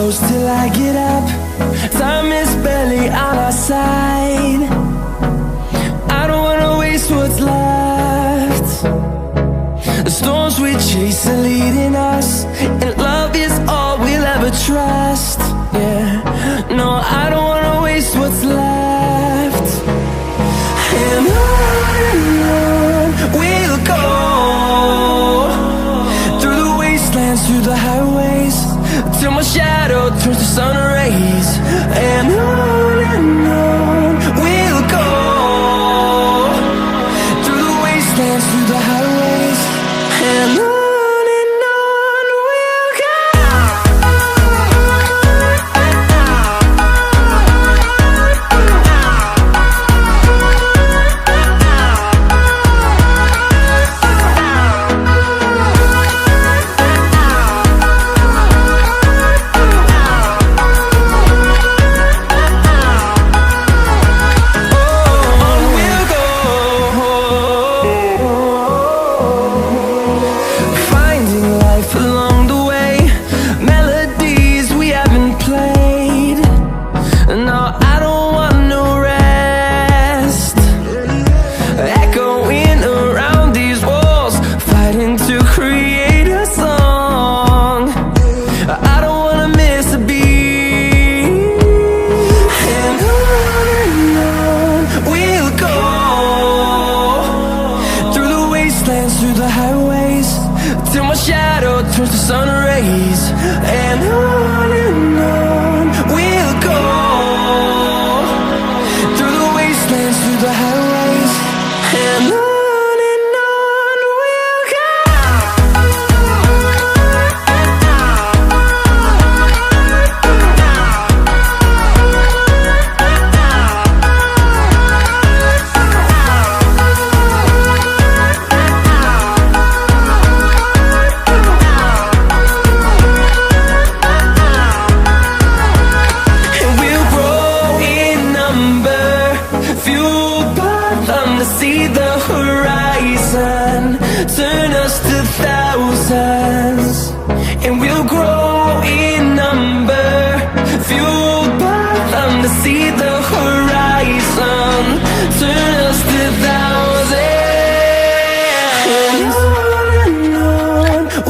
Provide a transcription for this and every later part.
close till I get up. Time is barely on our side. I don't wanna waste what's left. The storms we chase are leading us, and love is all we'll ever trust. Yeah, no, I don't wanna waste what's left. And on we'll go, through the wastelands, through the highways, till my shadow turns to sun rays. And on we'll go, through the wastelands, through the highways, and on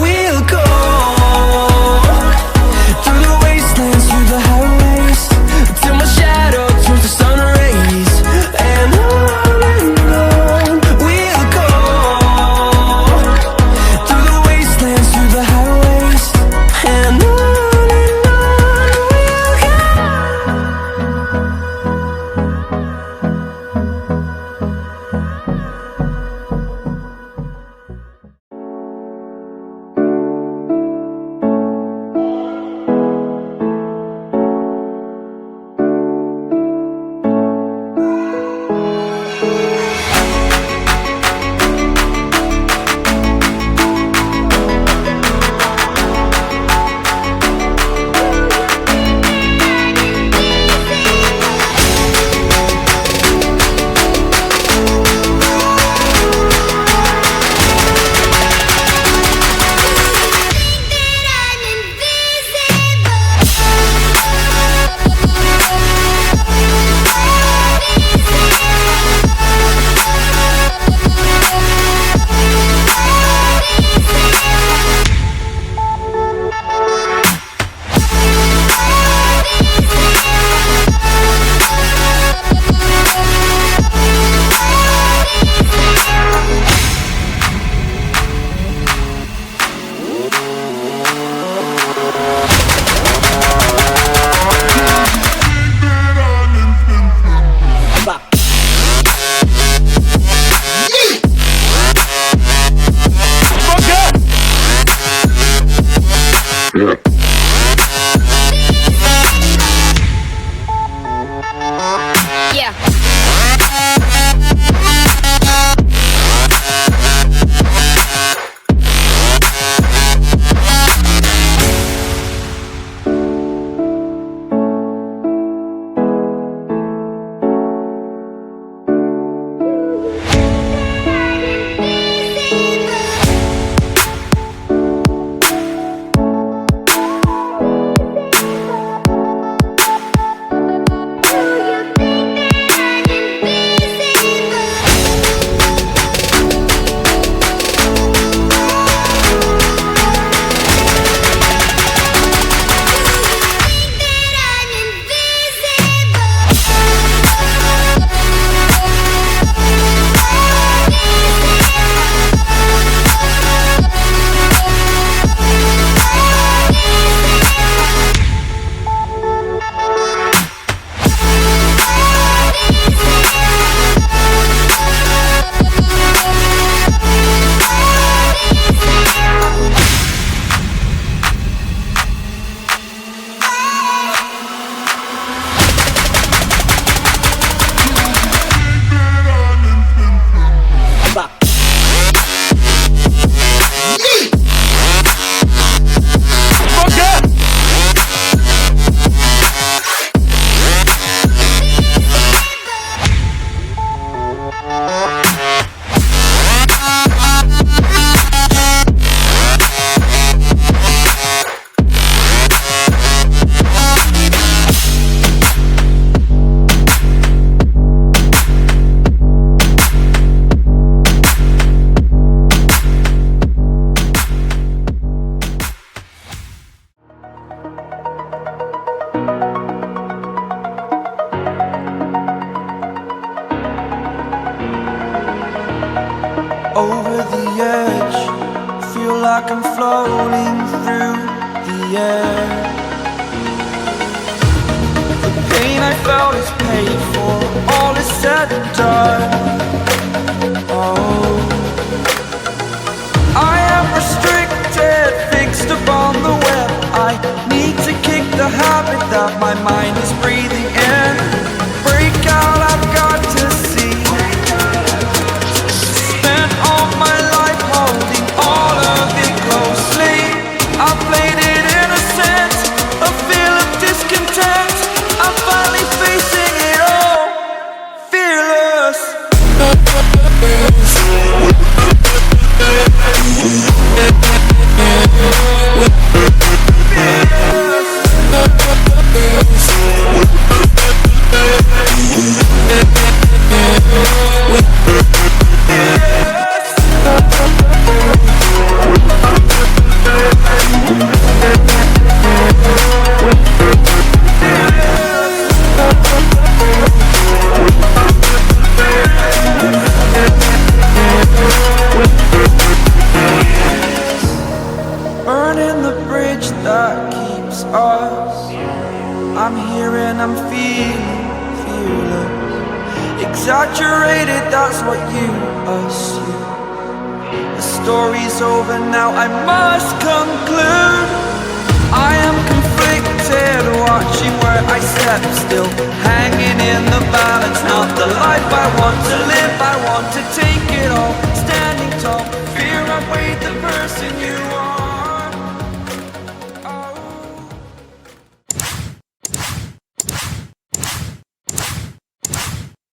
we'll go. like I'm floating through the air. The pain I felt is paid for, all is said and done. Oh, I am restricted, fixed upon the web. I need to kick the habit that my mind is breathing in. Break out, I've got to see. Spent all my life holding all of it closely. I played it innocent, a feel of discontent. I'm finally facing it all, fearless. Burning the bridge that keeps us. I'm here and I'm feeling fearless. Exaggerated, that's what you assume. The story's over now, I must conclude. I am conflicted, watching where I step, still hanging in the balance. Not the life I want to live, I want to take it all.